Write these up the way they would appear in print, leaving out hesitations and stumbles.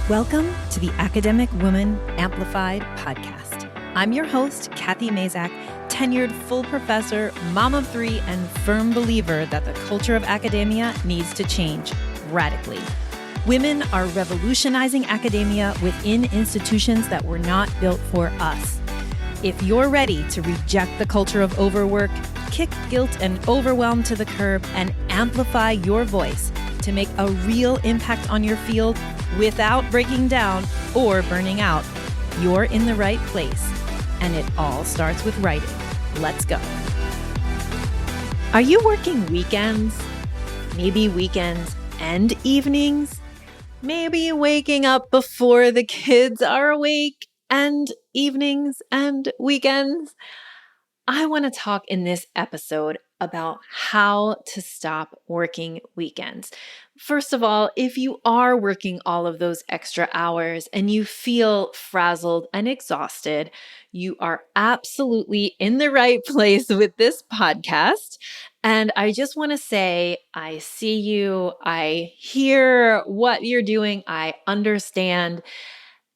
Welcome to the Academic Woman Amplified podcast. I'm your host, Kathy Mazak, tenured full professor, mom of three, and firm believer that the culture of academia needs to change radically. Women are revolutionizing academia within institutions that were not built for us. If you're ready to reject the culture of overwork, kick guilt and overwhelm to the curb, and amplify your voice to make a real impact on your field without breaking down or burning out, you're in the right place. And it all starts with writing. Let's go. Are you working weekends? Maybe weekends and evenings? Maybe waking up before the kids are awake and evenings and weekends? I want to talk in this episode about how to stop working weekends. First of all, if you are working all of those extra hours and you feel frazzled and exhausted, you are absolutely in the right place with this podcast. And I just want to say, I see you, I hear what you're doing, I understand,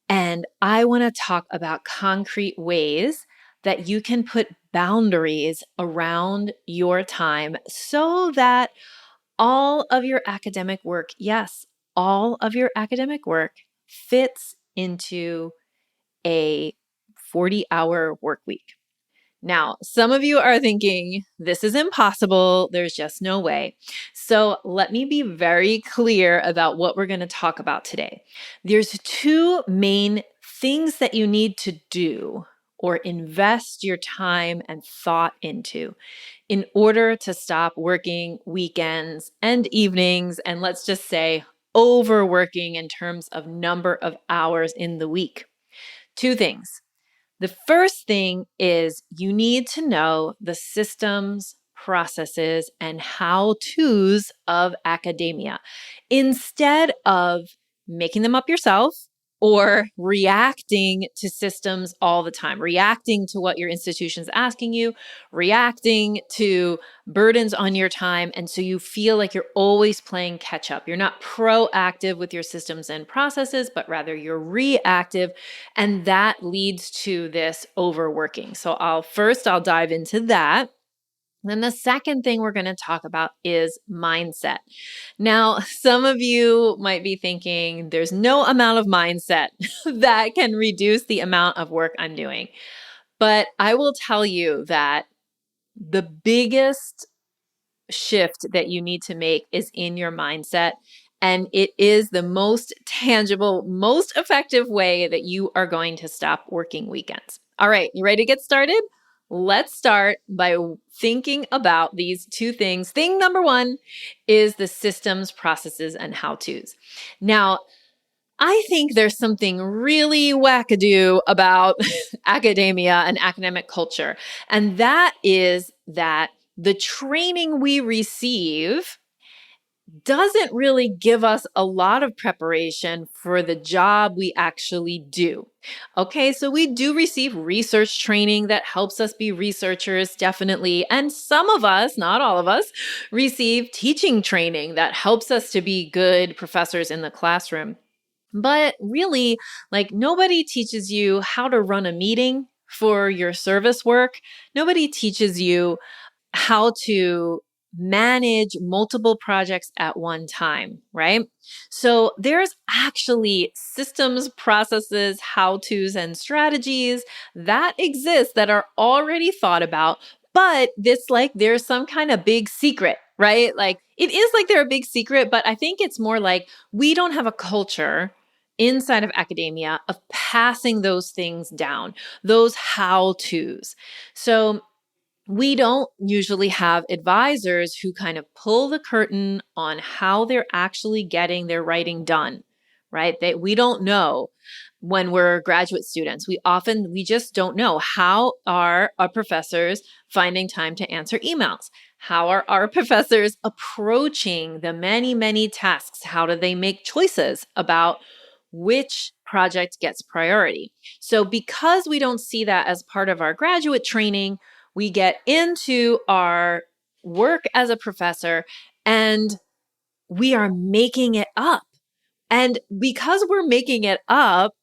and I want to talk about concrete ways that you can put boundaries around your time so that all of your academic work, yes, all of your academic work fits into a 40-hour work week. Now, some of you are thinking, this is impossible. There's just no way. So let me be very clear about what we're going to talk about today. There's two main things that you need to do or invest your time and thought into in order to stop working weekends and evenings, and let's just say overworking in terms of number of hours in the week. Two things. The first thing is you need to know the systems, processes, and how-tos of academia instead of making them up yourself or reacting to systems all the time, reacting to what your institution's asking you, reacting to burdens on your time. And so you feel like you're always playing catch up. You're not proactive with your systems and processes, but rather you're reactive. And that leads to this overworking. So I'll dive into that. Then the second thing we're going to talk about is mindset. Now, some of you might be thinking there's no amount of mindset that can reduce the amount of work I'm doing. But I will tell you that the biggest shift that you need to make is in your mindset. And it is the most tangible, most effective way that you are going to stop working weekends. All right, you ready to get started? Let's start by thinking about these two things. Thing number one is the systems, processes, and how-tos. Now, I think there's something really wackadoo about academia and academic culture, and that is that the training we receive doesn't really give us a lot of preparation for the job we actually do. Okay, so we do receive research training that helps us be researchers, definitely. And some of us, not all of us, receive teaching training that helps us to be good professors in the classroom. But really, nobody teaches you how to run a meeting for your service work. Nobody teaches you how to manage multiple projects at one time, right? So there's actually systems, processes, how-tos, and strategies that exist that are already thought about, but there's some kind of big secret, right? It is like they're a big secret, but I think it's more like we don't have a culture inside of academia of passing those things down, those how-tos. So we don't usually have advisors who kind of pull the curtain on how they're actually getting their writing done, right? We don't know when we're graduate students. We just don't know. How are our professors finding time to answer emails? How are our professors approaching the many, many tasks? How do they make choices about which project gets priority? So because we don't see that as part of our graduate training, we get into our work as a professor and we are making it up. And because we're making it up,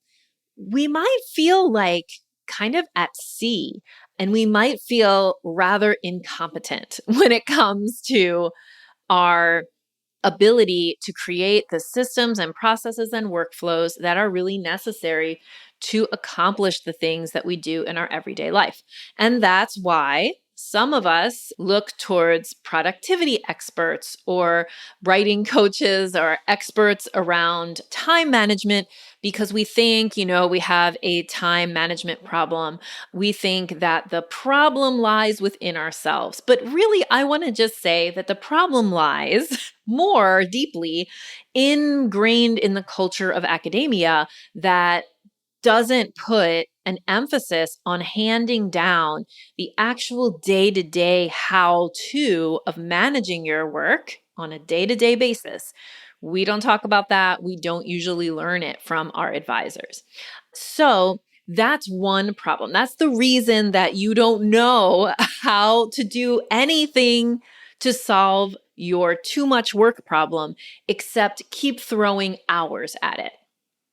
we might feel like kind of at sea, and we might feel rather incompetent when it comes to our ability to create the systems and processes and workflows that are really necessary to accomplish the things that we do in our everyday life. And that's why some of us look towards productivity experts or writing coaches or experts around time management because we think, we have a time management problem. We think that the problem lies within ourselves. But really, I want to just say that the problem lies more deeply ingrained in the culture of academia that doesn't put an emphasis on handing down the actual day-to-day how-to of managing your work on a day-to-day basis. We don't talk about that. We don't usually learn it from our advisors. So that's one problem. That's the reason that you don't know how to do anything to solve your too much work problem, except keep throwing hours at it.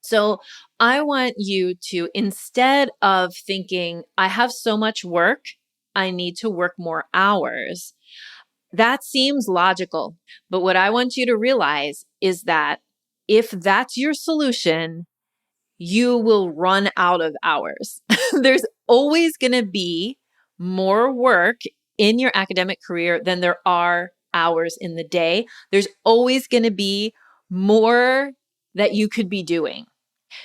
So I want you to, instead of thinking, I have so much work, I need to work more hours. That seems logical. But what I want you to realize is that if that's your solution, you will run out of hours. There's always going to be more work in your academic career than there are hours in the day. There's always going to be more that you could be doing.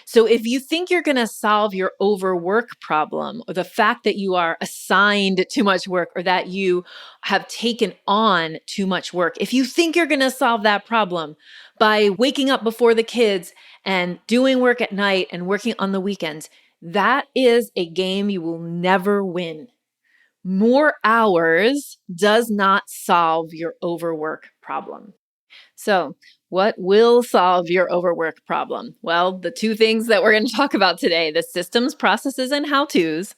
So if you think you're going to solve your overwork problem, or the fact that you are assigned too much work, or that you have taken on too much work, if you think you're going to solve that problem by waking up before the kids and doing work at night and working on the weekends, that is a game you will never win. More hours does not solve your overwork problem. So, what will solve your overwork problem? Well, the two things that we're going to talk about today, the systems, processes, and how-tos,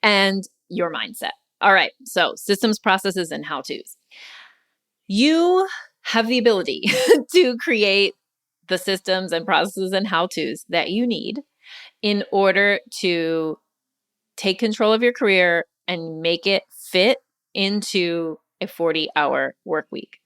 and your mindset. All right, so systems, processes, and how-tos. You have the ability to create the systems and processes and how-tos that you need in order to take control of your career and make it fit into a 40-hour work week.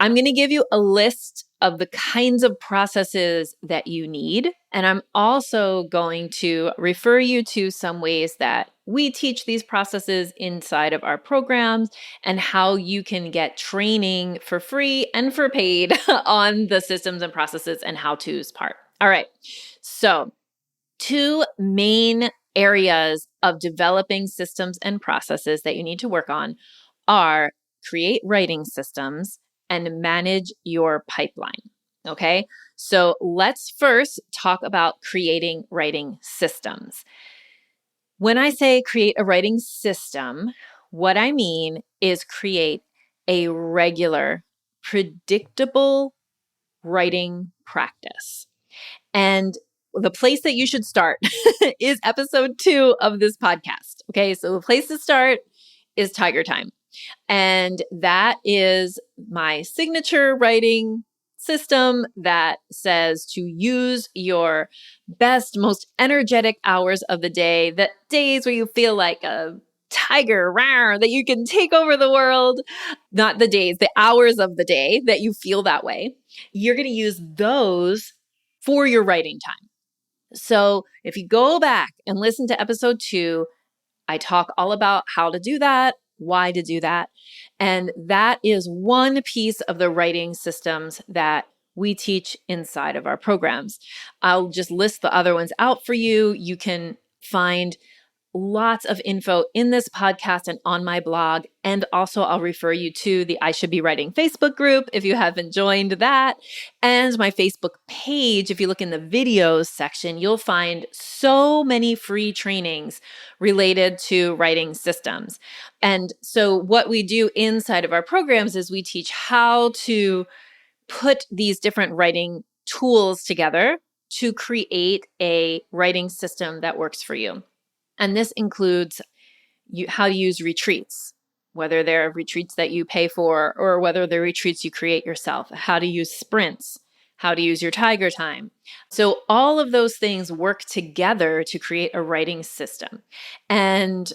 I'm going to give you a list of the kinds of processes that you need. And I'm also going to refer you to some ways that we teach these processes inside of our programs and how you can get training for free and for paid on the systems and processes and how-tos part. All right. So, two main areas of developing systems and processes that you need to work on are create writing systems and manage your pipeline. Okay, so let's first talk about creating writing systems. When I say create a writing system, what I mean is create a regular, predictable writing practice. And the place that you should start is episode 2 of this podcast. Okay, so the place to start is Tiger Time. And that is my signature writing system that says to use your best, most energetic hours of the day, the days where you feel like a tiger, rawr, that you can take over the world, not the days, the hours of the day that you feel that way. You're going to use those for your writing time. So if you go back and listen to episode 2, I talk all about how to do that, why to do that. And that is one piece of the writing systems that we teach inside of our programs. I'll just list the other ones out for you. You can find lots of info in this podcast and on my blog. And also I'll refer you to the I Should Be Writing Facebook group if you haven't joined that. And my Facebook page, if you look in the videos section, you'll find so many free trainings related to writing systems. And so what we do inside of our programs is we teach how to put these different writing tools together to create a writing system that works for you. And this includes how to use retreats, whether they're retreats that you pay for or whether they're retreats you create yourself, how to use sprints, how to use your tiger time. So all of those things work together to create a writing system. And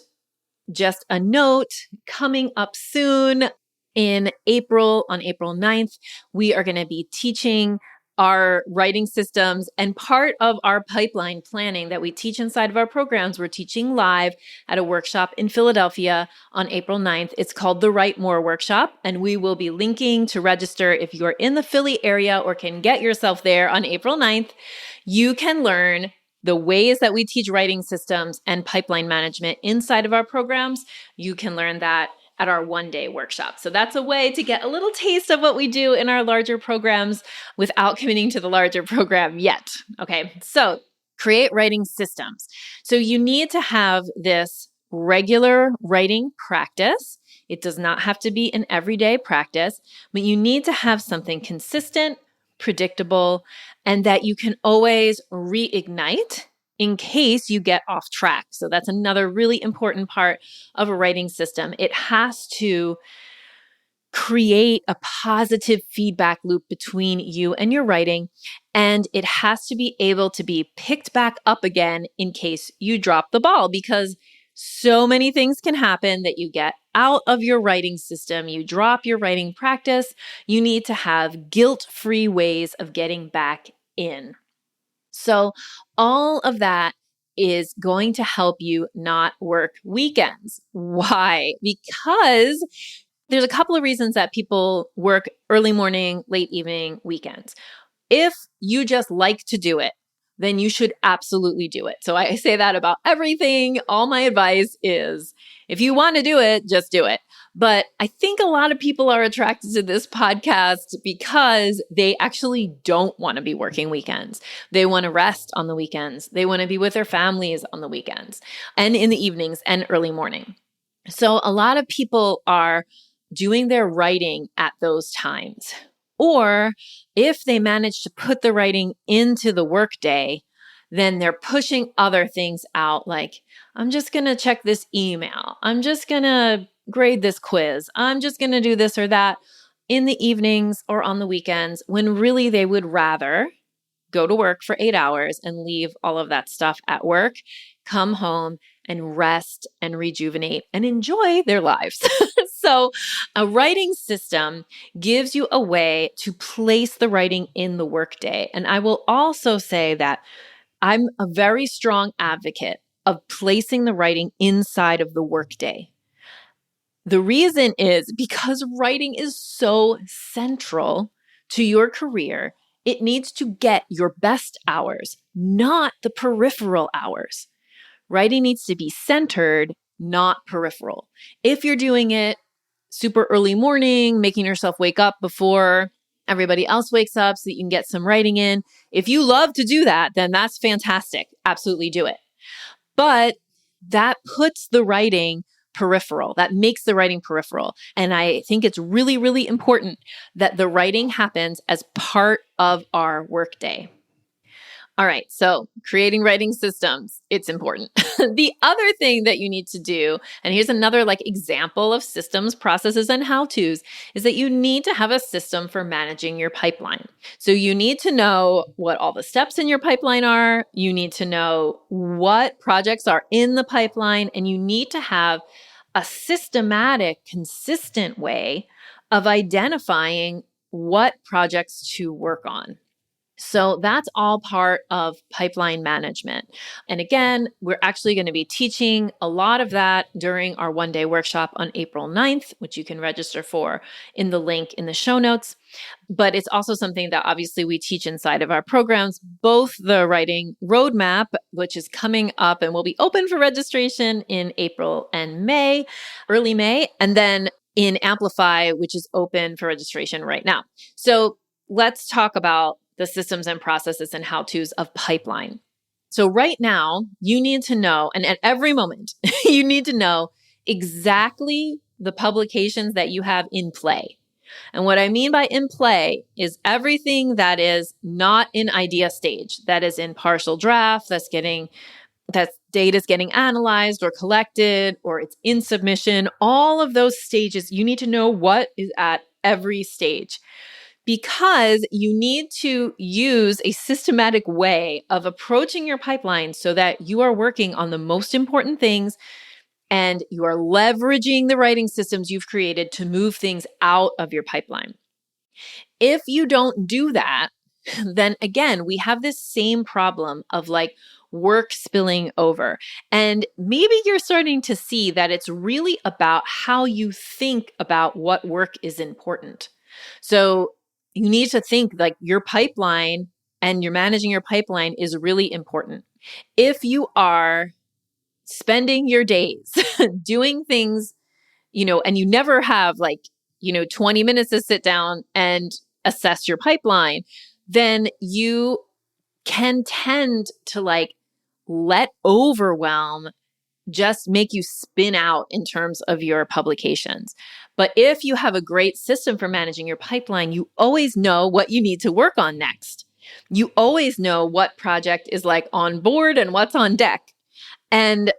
just a note, coming up soon in April, on April 9th, we are going to be teaching our writing systems, and part of our pipeline planning that we teach inside of our programs, we're teaching live at a workshop in Philadelphia on April 9th. It's called the Write More Workshop, and we will be linking to register if you're in the Philly area or can get yourself there on April 9th. You can learn the ways that we teach writing systems and pipeline management inside of our programs. You can learn that at our one-day workshop. So that's a way to get a little taste of what we do in our larger programs without committing to the larger program yet. Okay, so create writing systems. So you need to have this regular writing practice. It does not have to be an everyday practice, but you need to have something consistent, predictable, and that you can always reignite in case you get off track. So that's another really important part of a writing system. It has to create a positive feedback loop between you and your writing, and it has to be able to be picked back up again in case you drop the ball, because so many things can happen that you get out of your writing system, you drop your writing practice. You need to have guilt-free ways of getting back in. So all of that is going to help you not work weekends. Why? Because there's a couple of reasons that people work early morning, late evening, weekends. If you just like to do it, then you should absolutely do it. So I say that about everything. All my advice is, if you want to do it, just do it. But I think a lot of people are attracted to this podcast because they actually don't want to be working weekends. They want to rest on the weekends. They want to be with their families on the weekends and in the evenings and early morning. So a lot of people are doing their writing at those times. Or if they manage to put the writing into the workday, then they're pushing other things out, like, I'm just going to check this email. I'm just going to grade this quiz. I'm just going to do this or that in the evenings or on the weekends, when really they would rather go to work for 8 hours and leave all of that stuff at work, come home and rest and rejuvenate and enjoy their lives. So a writing system gives you a way to place the writing in the workday. And I will also say that I'm a very strong advocate of placing the writing inside of the workday. The reason is because writing is so central to your career. It needs to get your best hours, not the peripheral hours. Writing needs to be centered, not peripheral. If you're doing it super early morning, making yourself wake up before everybody else wakes up so that you can get some writing in, if you love to do that, then that's fantastic. Absolutely do it. But that puts the writing peripheral. That makes the writing peripheral. And I think it's really, really important that the writing happens as part of our workday. All right, so creating writing systems, it's important. The other thing that you need to do, and here's another example of systems, processes, and how-tos, is that you need to have a system for managing your pipeline. So you need to know what all the steps in your pipeline are. You need to know what projects are in the pipeline, and you need to have a systematic, consistent way of identifying what projects to work on. So that's all part of pipeline management. And again, we're actually going to be teaching a lot of that during our one-day workshop on April 9th, which you can register for in the link in the show notes. But it's also something that obviously we teach inside of our programs, both the writing roadmap, which is coming up and will be open for registration in April and May, early May, and then in Amplify, which is open for registration right now. So let's talk about the systems and processes and how-tos of pipeline. So right now, you need to know, and at every moment, you need to know exactly the publications that you have in play. And what I mean by in play is everything that is not in idea stage, that is in partial draft, that data is getting analyzed or collected, or it's in submission. All of those stages, you need to know what is at every stage. because you need to use a systematic way of approaching your pipeline so that you are working on the most important things and you are leveraging the writing systems you've created to move things out of your pipeline. If you don't do that, then again, we have this same problem of like work spilling over. And maybe you're starting to see that it's really about how you think about what work is important. So you need to think like your pipeline and you're managing your pipeline is really important. If you are spending your days doing things, and you never have like, 20 minutes to sit down and assess your pipeline, then you can tend to like let overwhelm just make you spin out in terms of your publications. But if you have a great system for managing your pipeline, you always know what you need to work on next. You always know what project is like on board and what's on deck. And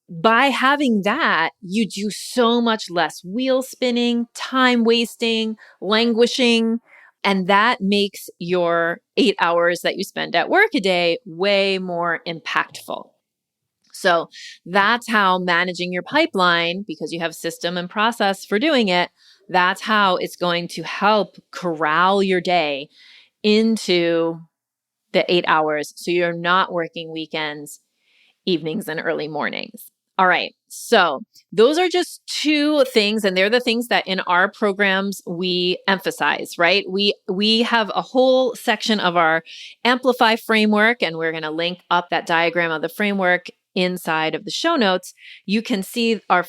by having that, you do so much less wheel spinning, time wasting, languishing, and that makes your 8 hours that you spend at work a day way more impactful. So that's how managing your pipeline, because you have system and process for doing it, that's how it's going to help corral your day into the 8 hours. So you're not working weekends, evenings, and early mornings. All right. So those are just two things, and they're the things that in our programs we emphasize, right? We have a whole section of our Amplify framework, and we're going to link up that diagram of the framework inside of the show notes. You can see our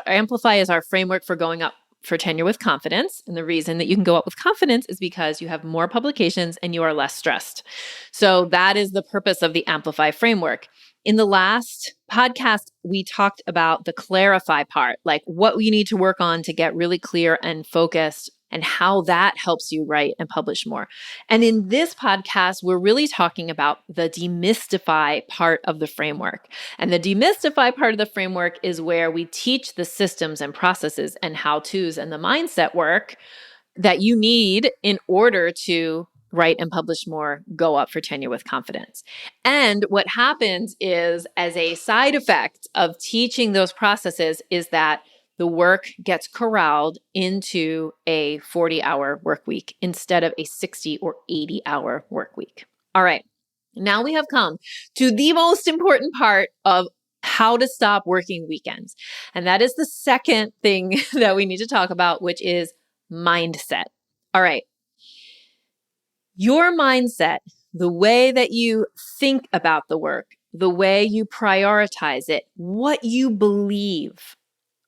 Amplify is our framework for going up for tenure with confidence. And the reason that you can go up with confidence is because you have more publications and you are less stressed. So that is the purpose of the Amplify framework. In the last podcast, we talked about the clarify part, like what we need to work on to get really clear and focused and how that helps you write and publish more. And in this podcast, we're really talking about the demystify part of the framework. And the demystify part of the framework is where we teach the systems and processes and how-tos and the mindset work that you need in order to write and publish more, go up for tenure with confidence. And what happens is, as a side effect of teaching those processes, is that the work gets corralled into a 40-hour work week instead of a 60 or 80-hour work week. All right. Now we have come to the most important part of how to stop working weekends. And that is the second thing that we need to talk about, which is mindset. All right. Your mindset, the way that you think about the work, the way you prioritize it, what you believe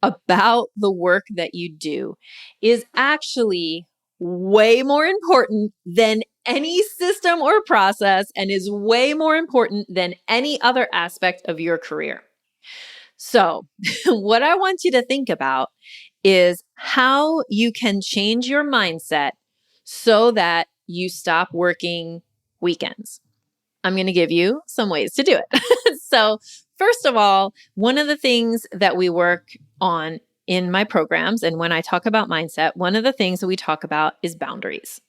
about the work that you do is actually way more important than any system or process and is way more important than any other aspect of your career. So what I want you to think about is how you can change your mindset so that you stop working weekends. I'm going to give you some ways to do it. So first of all, one of the things that we work on in my programs, and when I talk about mindset, one of the things that we talk about is boundaries.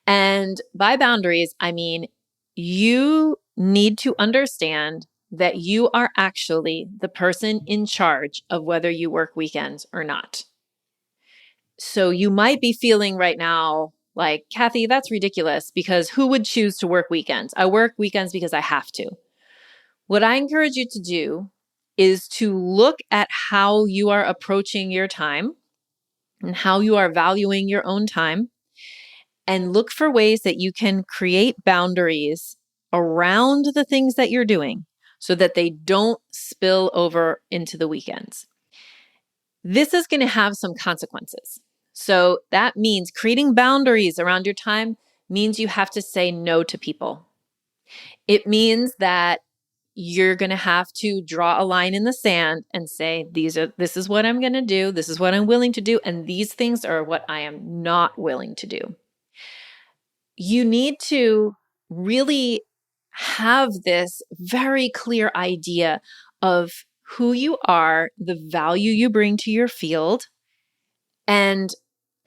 And by boundaries, I mean you need to understand that you are actually the person in charge of whether you work weekends or not. So you might be feeling right now like, Kathy, that's ridiculous because who would choose to work weekends? I work weekends because I have to. What I encourage you to do is to look at how you are approaching your time and how you are valuing your own time, and look for ways that you can create boundaries around the things that you're doing so that they don't spill over into the weekends. This is going to have some consequences. So that means creating boundaries around your time means you have to say no to people. It means that you're going to have to draw a line in the sand and say, this is what I'm going to do. This is what I'm willing to do. And these things are what I am not willing to do. You need to really have this very clear idea of who you are, the value you bring to your field, and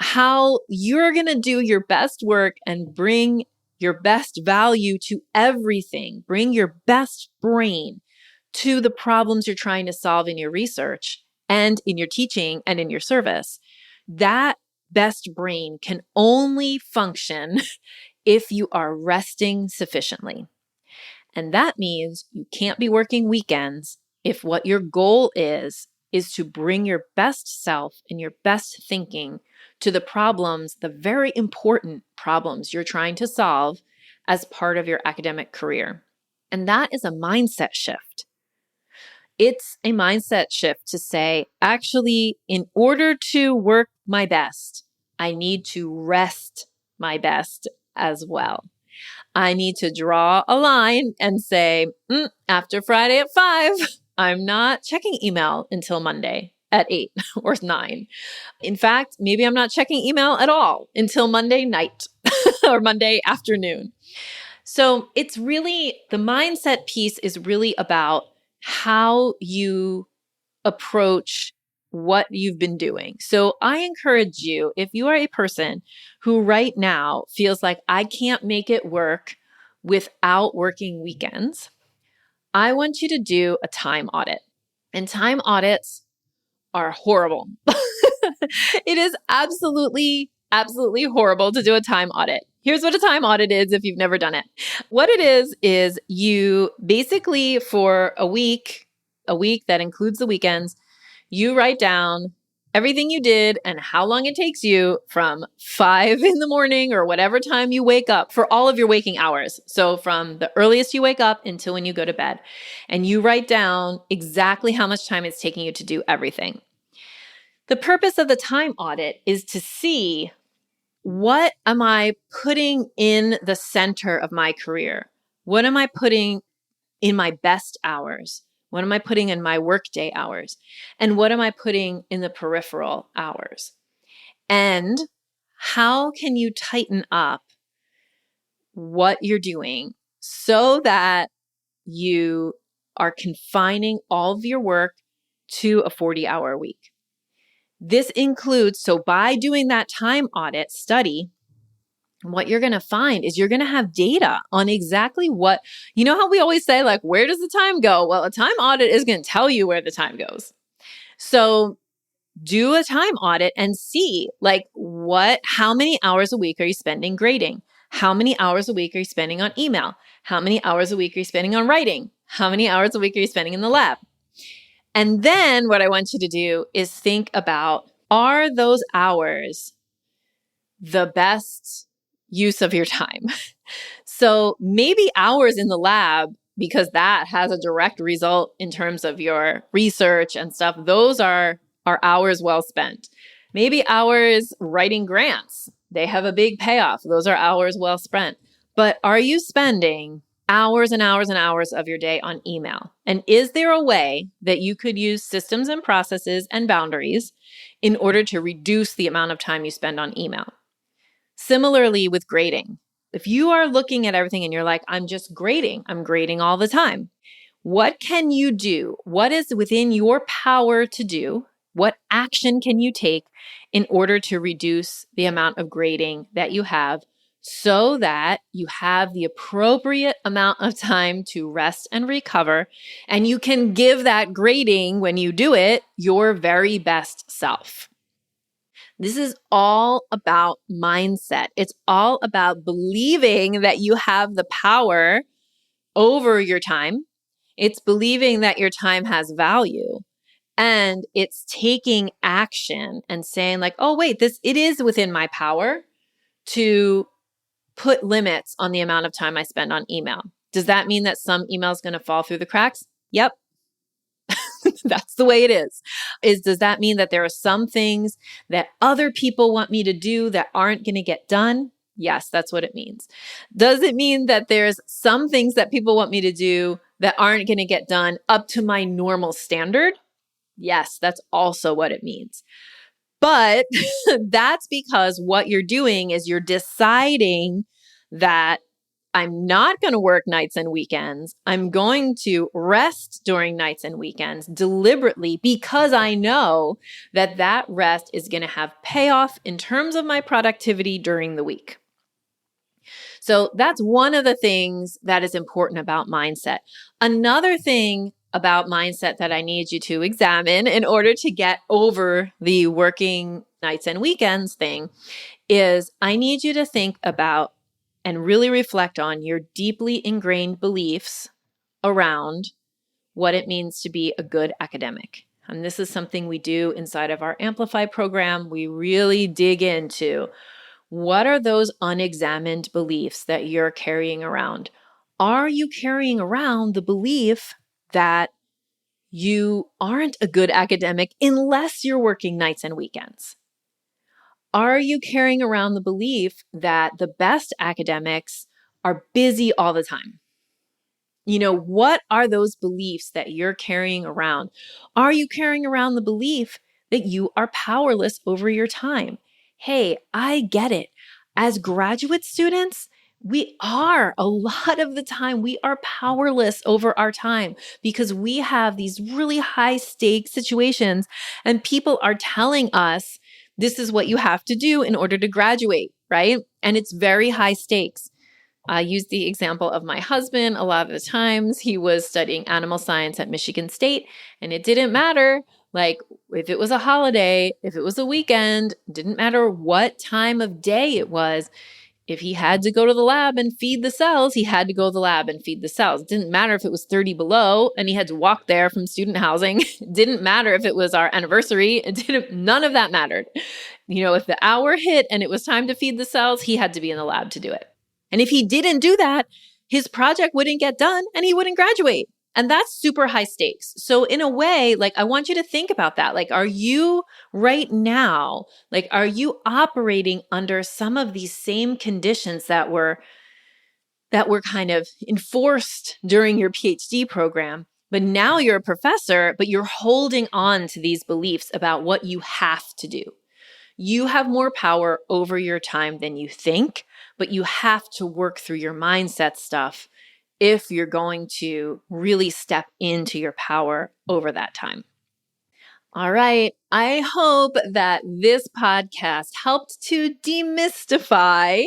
how you're going to do your best work and bring your best value to everything, bring your best brain to the problems you're trying to solve in your research and in your teaching and in your service. That best brain can only function if you are resting sufficiently. And that means you can't be working weekends if what your goal is to bring your best self and your best thinking to the problems, the very important problems you're trying to solve as part of your academic career. And that is a mindset shift. It's a mindset shift to say, actually, in order to work my best, I need to rest my best as well. I need to draw a line and say, after Friday at 5, I'm not checking email until Monday at 8 or 9. In fact, maybe I'm not checking email at all until Monday night or Monday afternoon. So it's really, the mindset piece is really about how you approach what you've been doing. So I encourage you, if you are a person who right now feels like I can't make it work without working weekends, I want you to do a time audit. And time audits are horrible. It is absolutely horrible to do a time audit. Here's what a time audit is if you've never done it. What it is you basically for a week that includes the weekends, you write down everything you did and how long it takes you from 5 in the morning or whatever time you wake up for all of your waking hours. So from the earliest you wake up until when you go to bed. And you write down exactly how much time it's taking you to do everything. The purpose of the time audit is to see, what am I putting in the center of my career? What am I putting in my best hours? What am I putting in my workday hours? And what am I putting in the peripheral hours? And how can you tighten up what you're doing so that you are confining all of your work to a 40-hour week? This includes, so by doing that time audit study, what you're going to find is you're going to have data on exactly what, you know how we always say, like, where does the time go? Well, a time audit is going to tell you where the time goes. So do a time audit and see, like, how many hours a week are you spending grading? How many hours a week are you spending on email? How many hours a week are you spending on writing? How many hours a week are you spending in the lab? And then what I want you to do is think about, are those hours the best use of your time? So maybe hours in the lab, because that has a direct result in terms of your research and stuff, those are hours well spent. Maybe hours writing grants, they have a big payoff. Those are hours well spent. But are you spending hours and hours and hours of your day on email? And is there a way that you could use systems and processes and boundaries in order to reduce the amount of time you spend on email? Similarly with grading, if you are looking at everything and you're like, I'm grading all the time. What can you do? What is within your power to do? What action can you take in order to reduce the amount of grading that you have so that you have the appropriate amount of time to rest and recover, and you can give that grading, when you do it, your very best self? This is all about mindset. It's all about believing that you have the power over your time. It's believing that your time has value. And it's taking action and saying, like, oh, wait, it is within my power to put limits on the amount of time I spend on email. Does that mean that some email is going to fall through the cracks? Yep. That's the way it is. Does that mean that there are some things that other people want me to do that aren't going to get done? Yes, that's what it means. Does it mean that there's some things that people want me to do that aren't going to get done up to my normal standard? Yes, that's also what it means. But that's because what you're doing is you're deciding that I'm not going to work nights and weekends. I'm going to rest during nights and weekends deliberately because I know that that rest is going to have payoff in terms of my productivity during the week. So that's one of the things that is important about mindset. Another thing about mindset that I need you to examine in order to get over the working nights and weekends thing is I need you to think about and really reflect on your deeply ingrained beliefs around what it means to be a good academic. And this is something we do inside of our Amplify program. We really dig into what are those unexamined beliefs that you're carrying around? Are you carrying around the belief that you aren't a good academic unless you're working nights and weekends? Are you carrying around the belief that the best academics are busy all the time? What are those beliefs that you're carrying around? Are you carrying around the belief that you are powerless over your time? Hey, I get it. As graduate students, we are a lot of the time, we are powerless over our time because we have these really high stake situations and people are telling us this is what you have to do in order to graduate, right? And it's very high stakes. I use the example of my husband. A lot of the times he was studying animal science at Michigan State, and it didn't matter. Like if it was a holiday, if it was a weekend, didn't matter what time of day it was. If he had to go to the lab and feed the cells, he had to go to the lab and feed the cells. It didn't matter if it was 30 below and he had to walk there from student housing. It didn't matter if it was our anniversary. None of that mattered. If the hour hit and it was time to feed the cells, he had to be in the lab to do it. And if he didn't do that, his project wouldn't get done and he wouldn't graduate. And that's super high stakes. So in a way, I want you to think about that. Are you right now, are you operating under some of these same conditions that were kind of enforced during your PhD program? But now you're a professor, but you're holding on to these beliefs about what you have to do. You have more power over your time than you think, but you have to work through your mindset stuff if you're going to really step into your power over that time. All right. I hope that this podcast helped to demystify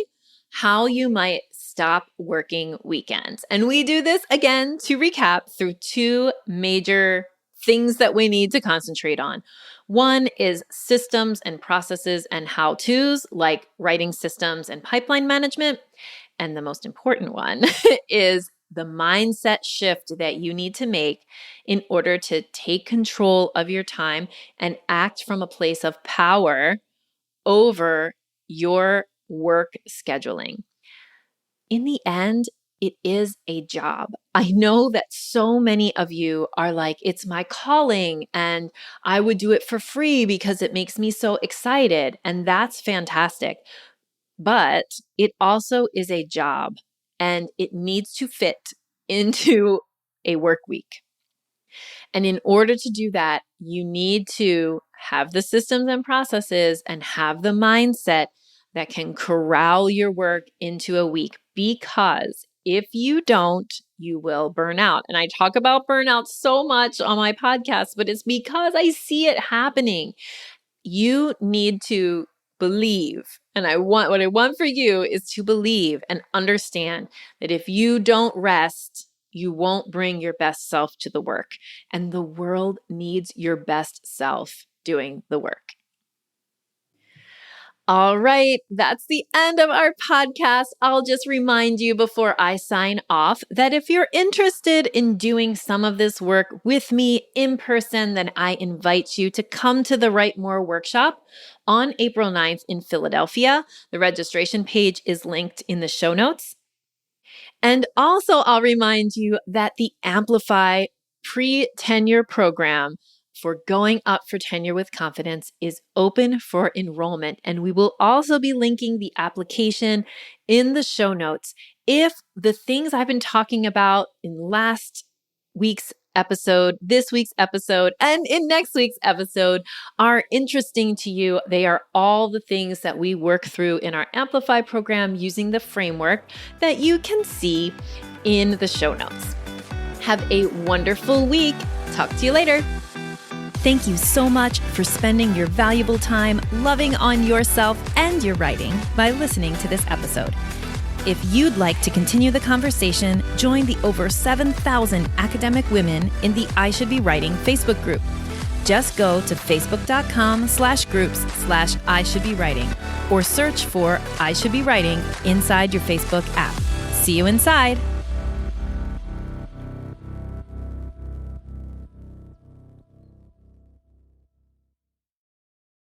how you might stop working weekends. And we do this again to recap through two major things that we need to concentrate on. One is systems and processes and how-tos, like writing systems and pipeline management. And the most important one is the mindset shift that you need to make in order to take control of your time and act from a place of power over your work scheduling. In the end, it is a job. I know that so many of you are like, it's my calling and I would do it for free because it makes me so excited. And that's fantastic. But it also is a job and it needs to fit into a work week. And in order to do that, you need to have the systems and processes and have the mindset that can corral your work into a week, because if you don't, you will burn out. And I talk about burnout so much on my podcast, but it's because I see it happening. You need to believe. And what I want for you is to believe and understand that if you don't rest, you won't bring your best self to the work. And the world needs your best self doing the work. All right, that's the end of our podcast. I'll just remind you before I sign off that if you're interested in doing some of this work with me in person, then I invite you to come to the Write More workshop on April 9th in Philadelphia. The registration page is linked in the show notes. And also, I'll remind you that the Amplify pre-tenure program for going up for tenure with confidence is open for enrollment. And we will also be linking the application in the show notes. If the things I've been talking about in last week's episode, this week's episode, and in next week's episode are interesting to you. They are all the things that we work through in our Amplify program using the framework that you can see in the show notes. Have a wonderful week. Talk to you later. Thank you so much for spending your valuable time loving on yourself and your writing by listening to this episode. If you'd like to continue the conversation, join the over 7,000 academic women in the I Should Be Writing Facebook group. Just go to facebook.com/groups/I Should Be Writing or search for I Should Be Writing inside your Facebook app. See you inside.